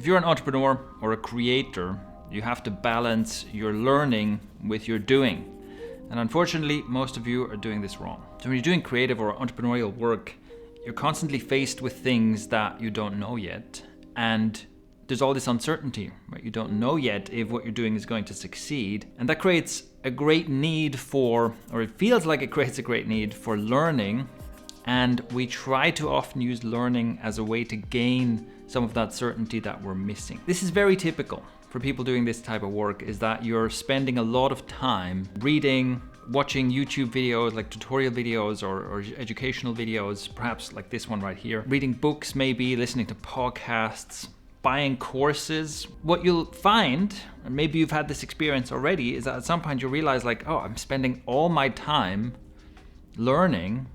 If you're an entrepreneur or a creator, you have to balance your learning with your doing. And unfortunately, most of you are doing this wrong. So when you're doing creative or entrepreneurial work, you're constantly faced with things that you don't know yet. And there's all this uncertainty, right? You don't know yet if what you're doing is going to succeed. And that creates a great need for, or it feels like it creates a great need for learning. And we try to often use learning as a way to gain some of that certainty that we're missing. This is very typical for people doing this type of work, is that you're spending a lot of time reading, watching YouTube videos like tutorial videos or educational videos, perhaps like this one right here, reading books maybe, listening to podcasts, buying courses. What you'll find, and maybe you've had this experience already, is that at some point you realize like, oh, I'm spending all my time learning.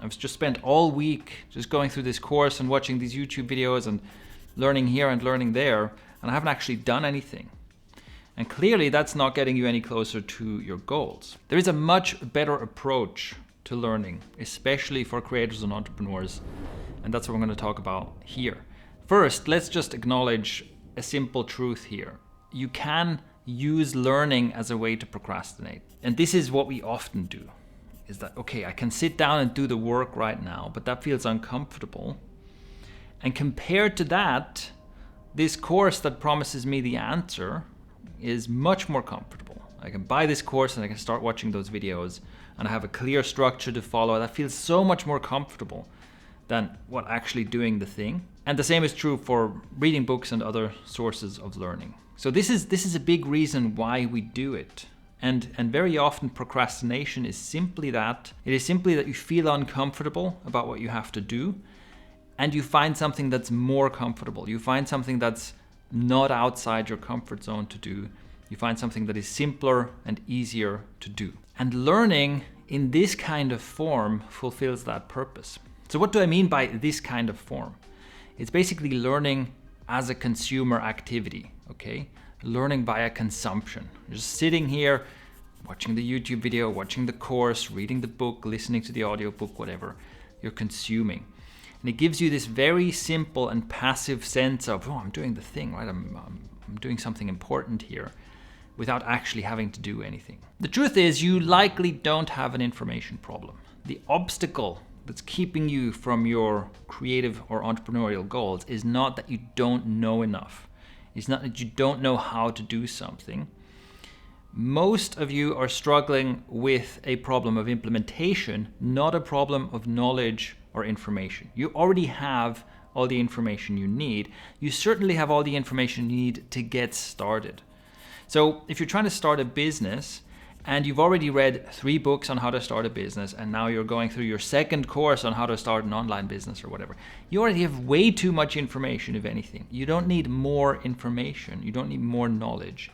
I've just spent all week just going through this course and watching these YouTube videos and learning here and learning there, and I haven't actually done anything. And clearly that's not getting you any closer to your goals. There is a much better approach to learning, especially for creators and entrepreneurs, and that's what we're going to talk about here. First, let's just acknowledge a simple truth here. You can use learning as a way to procrastinate. And this is what we often do. Is that, okay, I can sit down and do the work right now, but that feels uncomfortable. And compared to that, this course that promises me the answer is much more comfortable. I can buy this course and I can start watching those videos and I have a clear structure to follow. That feels so much more comfortable than what actually doing the thing. And the same is true for reading books and other sources of learning. So this is a big reason why we do it. And very often procrastination is simply that. It is simply that you feel uncomfortable about what you have to do, and you find something that's more comfortable. You find something that's not outside your comfort zone to do. You find something that is simpler and easier to do. And learning in this kind of form fulfills that purpose. So what do I mean by this kind of form? It's basically learning as a consumer activity, okay? Learning via consumption. You're just sitting here, watching the YouTube video, watching the course, reading the book, listening to the audiobook, whatever. You're consuming. And it gives you this very simple and passive sense of, oh, I'm doing the thing, right? I'm doing something important here, without actually having to do anything. The truth is, you likely don't have an information problem. The obstacle that's keeping you from your creative or entrepreneurial goals is not that you don't know enough. It's not that you don't know how to do something. Most of you are struggling with a problem of implementation, not a problem of knowledge or information. You already have all the information you need. You certainly have all the information you need to get started. So if you're trying to start a business and you've already read 3 books on how to start a business, and now you're going through your second course on how to start an online business or whatever, you already have way too much information, if anything. You don't need more information. You don't need more knowledge.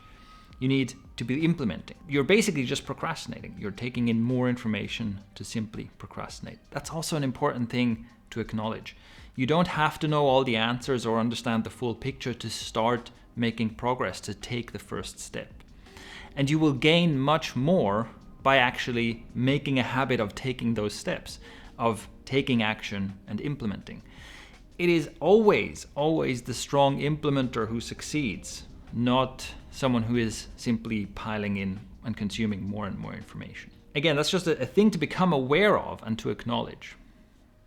You need to be implementing. You're basically just procrastinating. You're taking in more information to simply procrastinate. That's also an important thing to acknowledge. You don't have to know all the answers or understand the full picture to start making progress, to take the first step. And you will gain much more by actually making a habit of taking those steps, of taking action and implementing. It is always the strong implementer who succeeds, not someone who is simply piling in and consuming more and more information. Again, that's just a thing to become aware of and to acknowledge.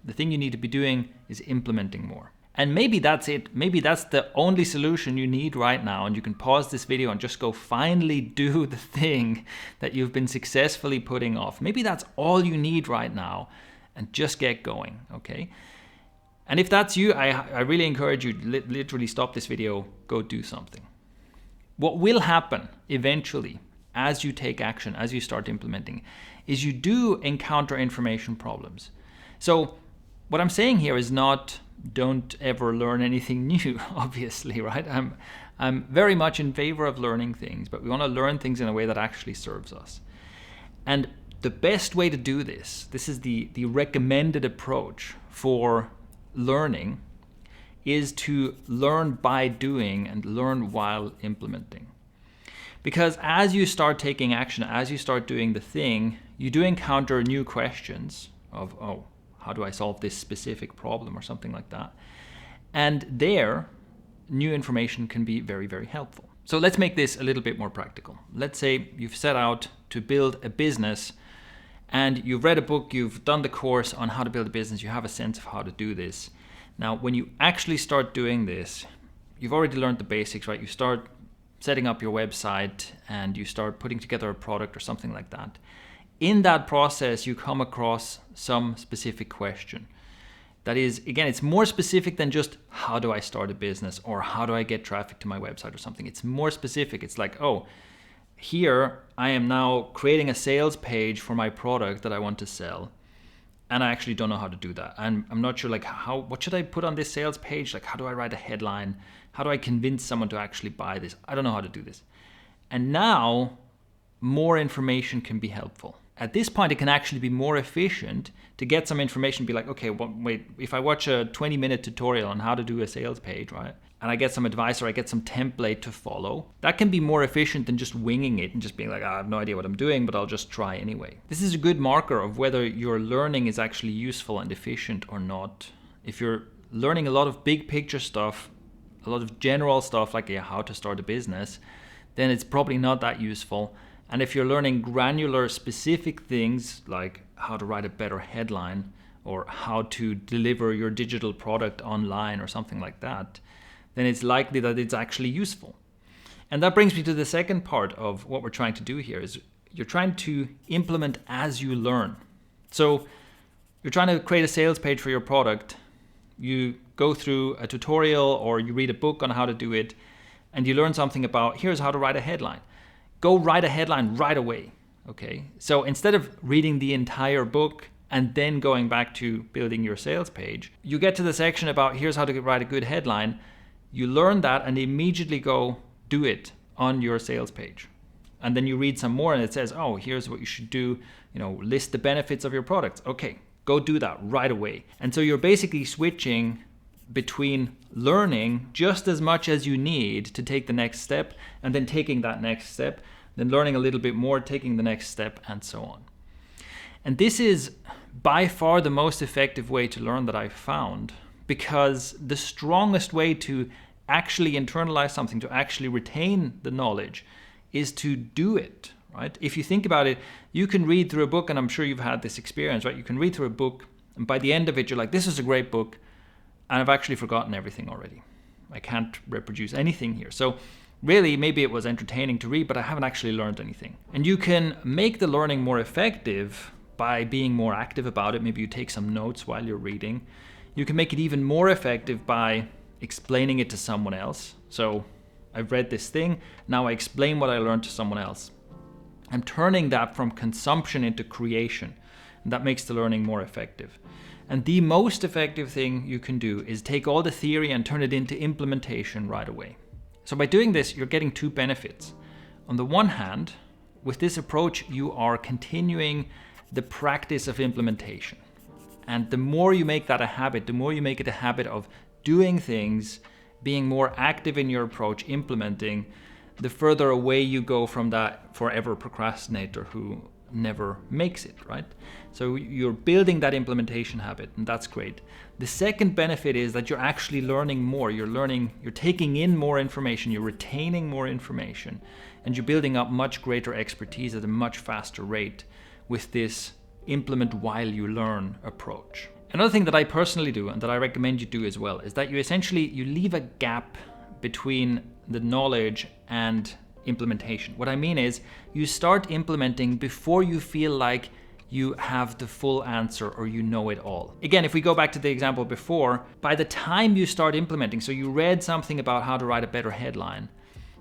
The thing you need to be doing is implementing more. And maybe that's it. Maybe that's the only solution you need right now. And you can pause this video and just go finally do the thing that you've been successfully putting off. Maybe that's all you need right now, and just get going, okay? And if that's you, I really encourage you to literally stop this video, go do something. What will happen eventually as you take action, as you start implementing, is you do encounter information problems. So what I'm saying here is not don't ever learn anything new, obviously, right? I'm very much in favor of learning things, but we want to learn things in a way that actually serves us. And the best way to do this is the recommended approach for learning, is to learn by doing and learn while implementing. Because as you start taking action, as you start doing the thing, you do encounter new questions of, oh, how do I solve this specific problem or something like that? And there, new information can be very, very helpful. So let's make this a little bit more practical. Let's say you've set out to build a business and you've read a book, you've done the course on how to build a business, you have a sense of how to do this. Now, when you actually start doing this, you've already learned the basics, right? You start setting up your website and you start putting together a product or something like that. In that process, you come across some specific question. That is, again, it's more specific than just how do I start a business or how do I get traffic to my website or something. It's more specific. It's like, oh, here I am now creating a sales page for my product that I want to sell. And I actually don't know how to do that. And I'm not sure, like, what should I put on this sales page? Like, how do I write a headline? How do I convince someone to actually buy this? I don't know how to do this. And now more information can be helpful. At this point, it can actually be more efficient to get some information, be like, okay, well, wait, if I watch a 20-minute tutorial on how to do a sales page, right? And I get some advice or I get some template to follow, that can be more efficient than just winging it and just being like, I have no idea what I'm doing, but I'll just try anyway. This is a good marker of whether your learning is actually useful and efficient or not. If you're learning a lot of big picture stuff, a lot of general stuff like how to start a business, then it's probably not that useful. And if you're learning granular specific things like how to write a better headline or how to deliver your digital product online or something like that, then it's likely that it's actually useful. And that brings me to the second part of what we're trying to do here is you're trying to implement as you learn. So you're trying to create a sales page for your product. You go through a tutorial or you read a book on how to do it and you learn something about here's how to write a headline. Go write a headline right away, okay? So instead of reading the entire book and then going back to building your sales page, you get to the section about here's how to write a good headline. You learn that and immediately go do it on your sales page. And then you read some more and it says, oh, here's what you should do, list the benefits of your products. Okay, go do that right away. And so you're basically switching between learning just as much as you need to take the next step and then taking that next step, then learning a little bit more, taking the next step, and so on. And this is by far the most effective way to learn that I've found, because the strongest way to actually internalize something, to actually retain the knowledge, is to do it, right? If you think about it, you can read through a book, and I'm sure you've had this experience, right? You can read through a book, and by the end of it, you're like, this is a great book, and I've actually forgotten everything already. I can't reproduce anything here. So really, maybe it was entertaining to read, but I haven't actually learned anything. And you can make the learning more effective by being more active about it. Maybe you take some notes while you're reading. You can make it even more effective by explaining it to someone else. So I've read this thing, now I explain what I learned to someone else. I'm turning that from consumption into creation, and that makes the learning more effective. And the most effective thing you can do is take all the theory and turn it into implementation right away. So by doing this, you're getting two benefits. On the one hand, with this approach, you are continuing the practice of implementation. And the more you make that a habit, the more you make it a habit of doing things, being more active in your approach, implementing, the further away you go from that forever procrastinator who never makes it, right? So you're building that implementation habit, and that's great. The second benefit is that you're actually learning more. You're taking in more information, you're retaining more information, and you're building up much greater expertise at a much faster rate with this implement while you learn approach. Another thing that I personally do and that I recommend you do as well is that you leave a gap between the knowledge and implementation. What I mean is you start implementing before you feel like you have the full answer or you know it all. Again, if we go back to the example before, by the time you start implementing, so you read something about how to write a better headline,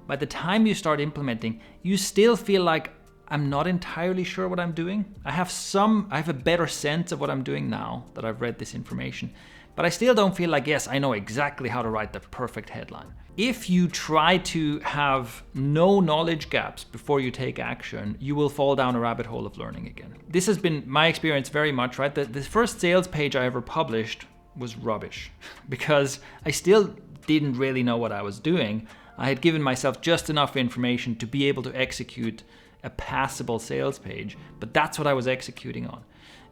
by the time you start implementing, you still feel like I'm not entirely sure what I'm doing. I have a better sense of what I'm doing now that I've read this information, but I still don't feel like, yes, I know exactly how to write the perfect headline. If you try to have no knowledge gaps before you take action, you will fall down a rabbit hole of learning again. This has been my experience very much, right? The first sales page I ever published was rubbish because I still didn't really know what I was doing. I had given myself just enough information to be able to execute a passable sales page, but that's what I was executing on.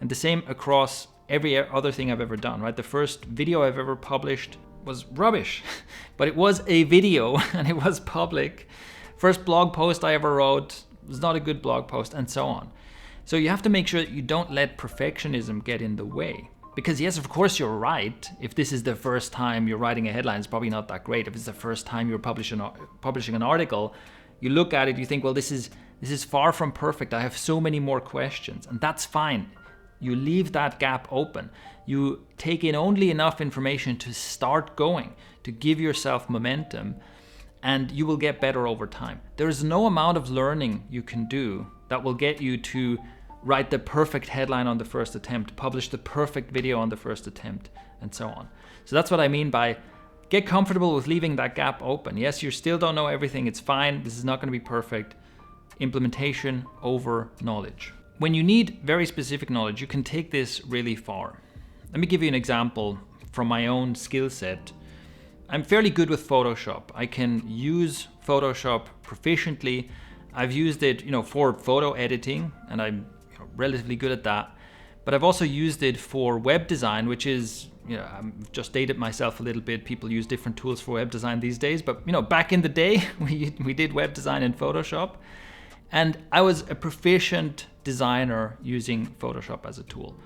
And the same across every other thing I've ever done, right? The first video I've ever published was rubbish, but it was a video and it was public. First blog post I ever wrote was not a good blog post, and so on. So you have to make sure that you don't let perfectionism get in the way. Because yes, of course you're right. If this is the first time you're writing a headline, it's probably not that great. If it's the first time you're publishing an article, you look at it, you think, well, this is far from perfect. I have so many more questions, and that's fine. You leave that gap open. You take in only enough information to start going, to give yourself momentum, and you will get better over time. There is no amount of learning you can do that will get you to write the perfect headline on the first attempt, publish the perfect video on the first attempt, and so on. So that's what I mean by get comfortable with leaving that gap open. Yes, you still don't know everything. It's fine. This is not going to be perfect. Implementation over knowledge. When you need very specific knowledge, you can take this really far. Let me give you an example from my own skill set. I'm fairly good with Photoshop. I can use Photoshop proficiently. I've used it, for photo editing, and I'm relatively good at that. But I've also used it for web design, which is, I've just dated myself a little bit. People use different tools for web design these days. But, back in the day, we did web design in Photoshop. And I was a proficient designer using Photoshop as a tool.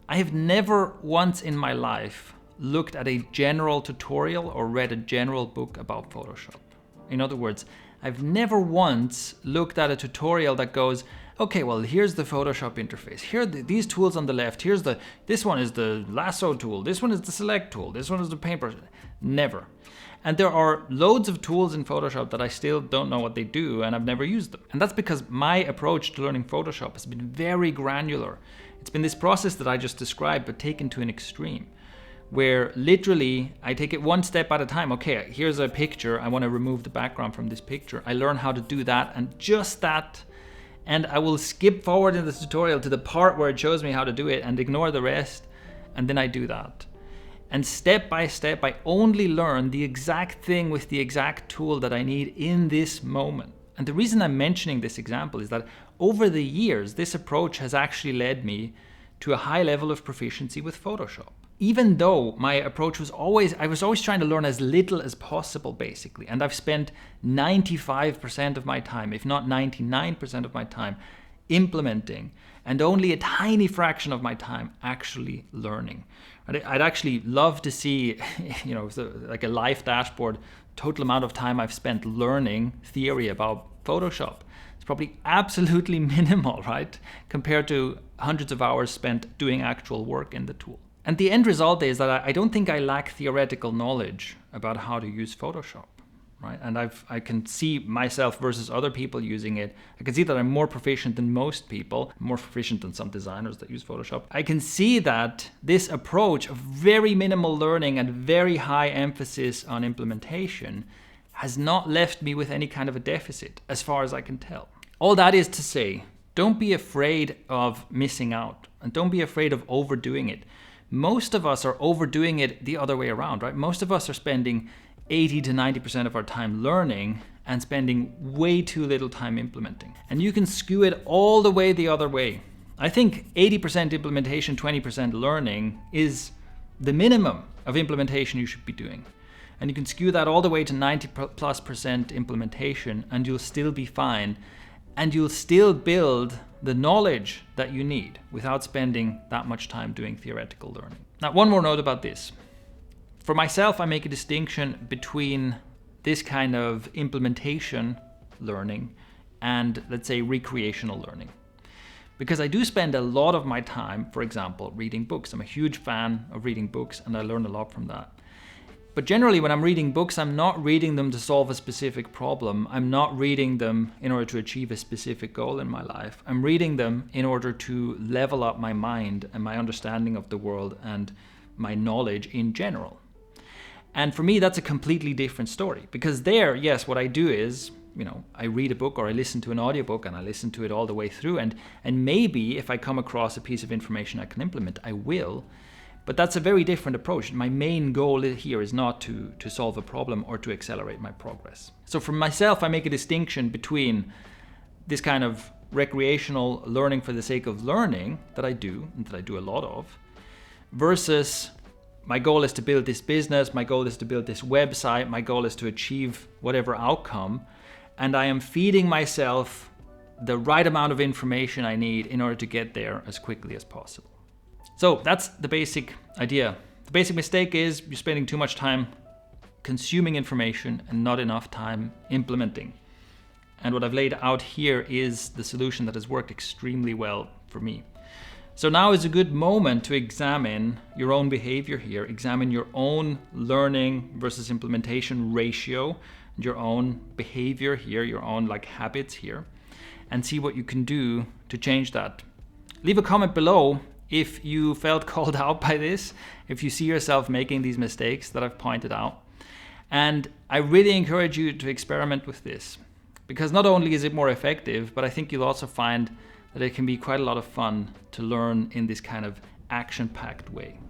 I have never once in my life looked at a general tutorial or read a general book about Photoshop. In other words, I've never once looked at a tutorial that goes, okay, well, here's the Photoshop interface. Here are these tools on the left. This one is the lasso tool. This one is the select tool. This one is the paintbrush. Never. And there are loads of tools in Photoshop that I still don't know what they do, and I've never used them. And that's because my approach to learning Photoshop has been very granular. It's been this process that I just described, but taken to an extreme, where literally I take it one step at a time. Okay, here's a picture. I want to remove the background from this picture. I learn how to do that and just that. And I will skip forward in the tutorial to the part where it shows me how to do it and ignore the rest. And then I do that. And step by step, I only learn the exact thing with the exact tool that I need in this moment. And the reason I'm mentioning this example is that over the years, this approach has actually led me to a high level of proficiency with Photoshop. Even though my approach was I was always trying to learn as little as possible, basically. And I've spent 95% of my time, if not 99% of my time, implementing, and only a tiny fraction of my time actually learning. I'd actually love to see, like a live dashboard, total amount of time I've spent learning theory about Photoshop. It's probably absolutely minimal, right? Compared to hundreds of hours spent doing actual work in the tool. And the end result is that I don't think I lack theoretical knowledge about how to use Photoshop, right? And I can see myself versus other people using it. I can see that I'm more proficient than most people, more proficient than some designers that use Photoshop. I can see that this approach of very minimal learning and very high emphasis on implementation has not left me with any kind of a deficit, as far as I can tell. All that is to say, don't be afraid of missing out, and don't be afraid of overdoing it. Most of us are overdoing it the other way around, right? Most of us are spending 80 to 90% of our time learning and spending way too little time implementing. And you can skew it all the way the other way. I think 80% implementation, 20% learning is the minimum of implementation you should be doing. And you can skew that all the way to 90+% implementation, and you'll still be fine. And you'll still build the knowledge that you need without spending that much time doing theoretical learning. Now, one more note about this. For myself, I make a distinction between this kind of implementation learning and, let's say, recreational learning. Because I do spend a lot of my time, for example, reading books. I'm a huge fan of reading books, and I learn a lot from that. But generally, when I'm reading books, I'm not reading them to solve a specific problem. I'm not reading them in order to achieve a specific goal in my life. I'm reading them in order to level up my mind and my understanding of the world and my knowledge in general. And for me, that's a completely different story. Because there, yes, what I do is, I read a book or I listen to an audiobook and I listen to it all the way through. And maybe if I come across a piece of information I can implement, I will. But that's a very different approach. My main goal here is not to solve a problem or to accelerate my progress. So for myself, I make a distinction between this kind of recreational learning for the sake of learning that I do, and that I do a lot of, versus my goal is to build this business, my goal is to build this website, my goal is to achieve whatever outcome, and I am feeding myself the right amount of information I need in order to get there as quickly as possible. So that's the basic idea. The basic mistake is you're spending too much time consuming information and not enough time implementing. And what I've laid out here is the solution that has worked extremely well for me. So now is a good moment to examine your own behavior here, examine your own learning versus implementation ratio, your own behavior here, your own habits here, and see what you can do to change that. Leave a comment below if you felt called out by this, if you see yourself making these mistakes that I've pointed out. And I really encourage you to experiment with this, because not only is it more effective, but I think you'll also find that it can be quite a lot of fun to learn in this kind of action-packed way.